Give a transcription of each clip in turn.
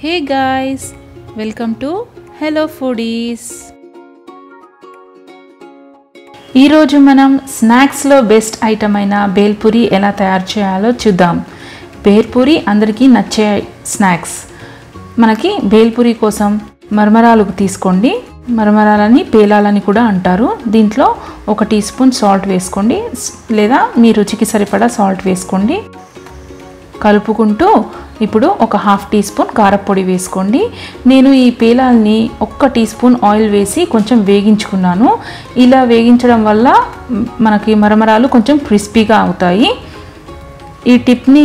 Hey guys, welcome to Hello Foodies. ఈరోజు మనం స్నాక్స్లో best item అయిన బేల్పూరి ఎలా తయారు చేయాలో చూద్దాం. బేల్పూరి అందరికీ నచ్చే స్నాక్స్. మనకి బేల్పూరి కోసం మరమరాలు తీసుకోండి. మరమరాలని పేలాలని కూడా అంటారు. దీంట్లో 1 టీ స్పూన్ సాల్ట్ వేసుకోండి, లేదా మీ రుచికి సరిపడా సాల్ట్ వేసుకోండి. కలుపుకుంటూ ఇప్పుడు 1/2 టీ స్పూన్ కారపొడి వేసుకోండి. నేను ఈ పేలాల్ని 1 టీ స్పూన్ ఆయిల్ వేసి కొంచెం వేగించుకున్నాను. ఇలా వేగించడం వల్ల మనకి మరమరాలు కొంచెం క్రిస్పీగా అవుతాయి. ఈ టిప్ని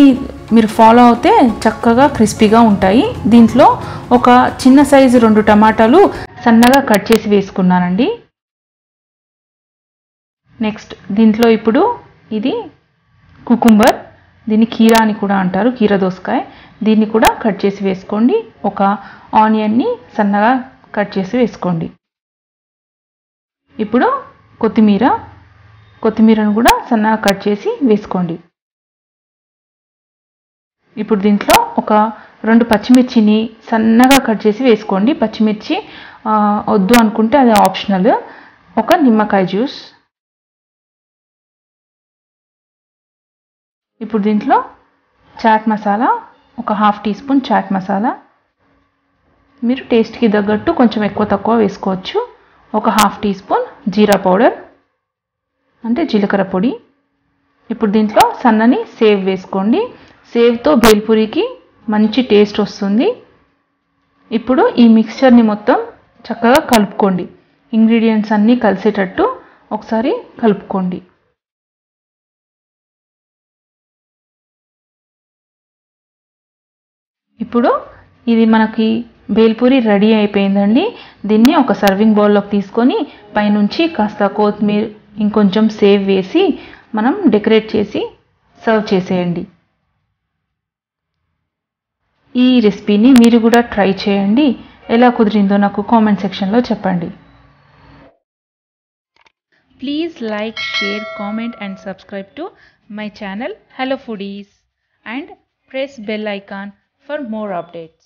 మీరు ఫాలో అవుతే చక్కగా క్రిస్పీగా ఉంటాయి. దీంట్లో ఒక చిన్న సైజు 2 టమాటాలు సన్నగా కట్ చేసి వేసుకున్నానండి. నెక్స్ట్ దీంట్లో ఇప్పుడు ఇది కుకుంబర్, దీన్ని కీరా అని కూడా అంటారు, కీర దోసకాయ. దీన్ని కూడా కట్ చేసి వేసుకోండి. ఒక ఆనియన్ని సన్నగా కట్ చేసి వేసుకోండి. ఇప్పుడు కొత్తిమీరను కూడా సన్నగా కట్ చేసి వేసుకోండి. ఇప్పుడు దీంట్లో ఒక 2 పచ్చిమిర్చిని సన్నగా కట్ చేసి వేసుకోండి. పచ్చిమిర్చి వద్దు అనుకుంటే అది ఆప్షనల్. ఒక నిమ్మకాయ జ్యూస్. ఇప్పుడు దీంట్లో చాట్ మసాలా, ఒక 1/2 టీ స్పూన్ చాట్ మసాలా. మీరు టేస్ట్కి తగ్గట్టు కొంచెం ఎక్కువ తక్కువ వేసుకోవచ్చు. ఒక 1/2 టీ స్పూన్ జీరా పౌడర్ అంటే జీలకర్ర పొడి. ఇప్పుడు దీంట్లో సన్నని సేవ్ వేసుకోండి. సేవ్తో బేల్పూరికి మంచి టేస్ట్ వస్తుంది. ఇప్పుడు ఈ మిక్స్చర్ని మొత్తం చక్కగా కలుపుకోండి. ఇంగ్రీడియంట్స్ అన్నీ కలిసేటట్టు ఒకసారి కలుపుకోండి. ఇప్పుడు ఇది మనకి బేల్పూరి రెడీ అయిపోయిందండి. దీన్ని ఒక సర్వింగ్ బౌల్లోకి తీసుకొని పైనుంచి కాస్త కొత్తిమీర, ఇంకొంచెం సేవ్ వేసి మనం డెకరేట్ చేసి సర్వ్ చేసేయండి. ఈ రెసిపీని మీరు కూడా ట్రై చేయండి. ఎలా కుదిరిందో నాకు కామెంట్ సెక్షన్లో చెప్పండి. Please like, share, comment and subscribe to my channel Hello Foodies and press bell icon for more updates.